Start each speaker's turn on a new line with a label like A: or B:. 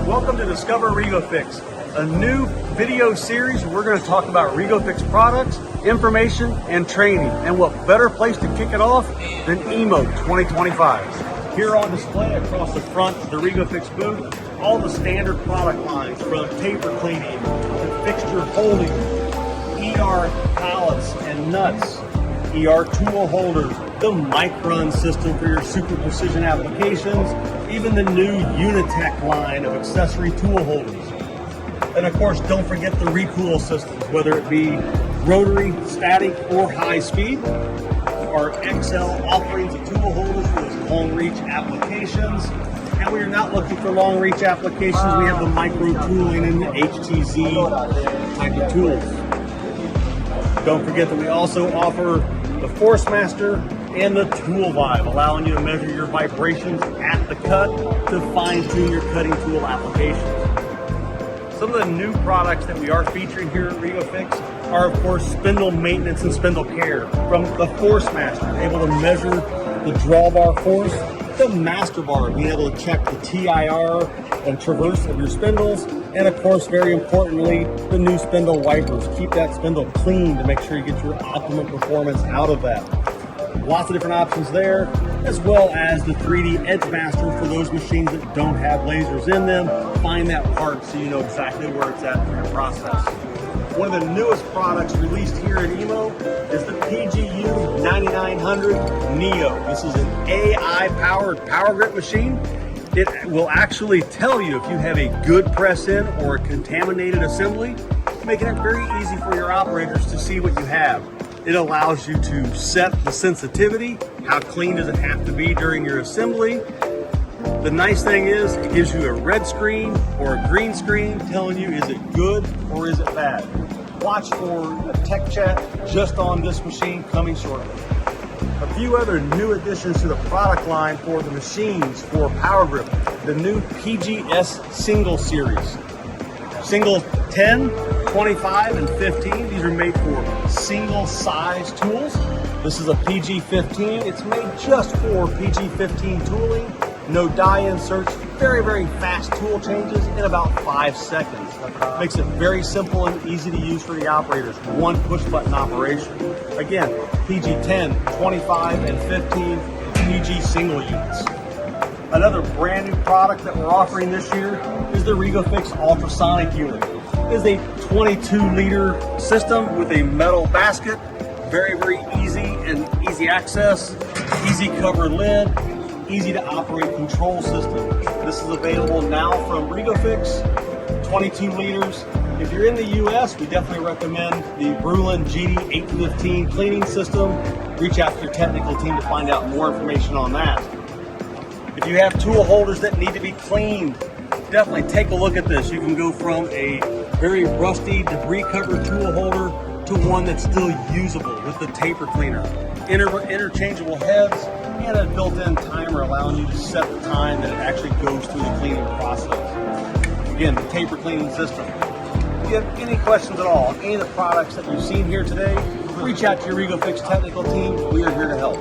A: Welcome to Discover REGO-FIX, a new video series where we're going to talk about REGO-FIX products, information, and training. And what better place to kick it off than EMO 2025. Here on display across the front of the REGO-FIX booth, all the standard product lines from paper cleaning to fixture holding, ER pallets and nuts, ER tool holders, the Micron system for your super precision applications, even the new Unitech line of accessory tool holders. And of course, don't forget the recoil systems, whether it be rotary, static, or high speed. Our XL offerings of tool holders for those long reach applications. And we are not looking for long reach applications. We have the micro tooling and the HTZ type of tools. Don't forget that we also offer the Force Master and the Tool Vibe, allowing you to measure your vibrations at the cut to fine-tune your cutting tool applications. Some of the new products that we are featuring here at REGO-FIX are, of course, spindle maintenance and spindle care. From the Force Master, able to measure the drawbar force, the Master Bar, being able to check the TIR and traverse of your spindles, and of course, very importantly, the new spindle wipers. Keep that spindle clean to make sure you get your optimum performance out of that. Lots of different options there, as well as the 3D Edge Master for those machines that don't have lasers in them. Find that part so you know exactly where it's at in your process. One of the newest products released here at EMO is the PGU 9900 Neo. This is an AI-powered power grip machine. It will actually tell you if you have a good press in or a contaminated assembly, making it very easy for your operators to see what you have. It allows you to set the sensitivity. How clean does it have to be during your assembly? The nice thing is it gives you a red screen or a green screen telling you is it good or is it bad. Watch for a tech chat just on this machine coming shortly. A few other new additions to the product line for the machines for Power Grip. The new PGS Single Series. Single 10, 25, and 15. These are made for single size tools. This is a PG15. It's made just for PG15 tooling. No die inserts, very, very fast tool changes in about 5 seconds. Makes it very simple and easy to use for the operators. One push button operation. Again, PG10, 25, and 15 PG single units. Another brand new product that we're offering this year is the REGO-FIX Ultrasonic unit. It is a 22-liter system with a metal basket. Very, very easy and easy access, easy cover lid, easy to operate control system. This is available now from REGO-FIX, 22 liters. If you're in the US, we definitely recommend the Brulin GD815 cleaning system. Reach out to your technical team to find out more information on that. If you have tool holders that need to be cleaned, definitely take a look at this. You can go from a very rusty, debris-covered tool holder to one that's still usable with the taper cleaner. Interchangeable heads and a built-in timer allowing you to set the time that it actually goes through the cleaning process. Again, the taper cleaning system. If you have any questions at all on any of the products that you've seen here today, reach out to your REGO-FIX technical team. We are here to help.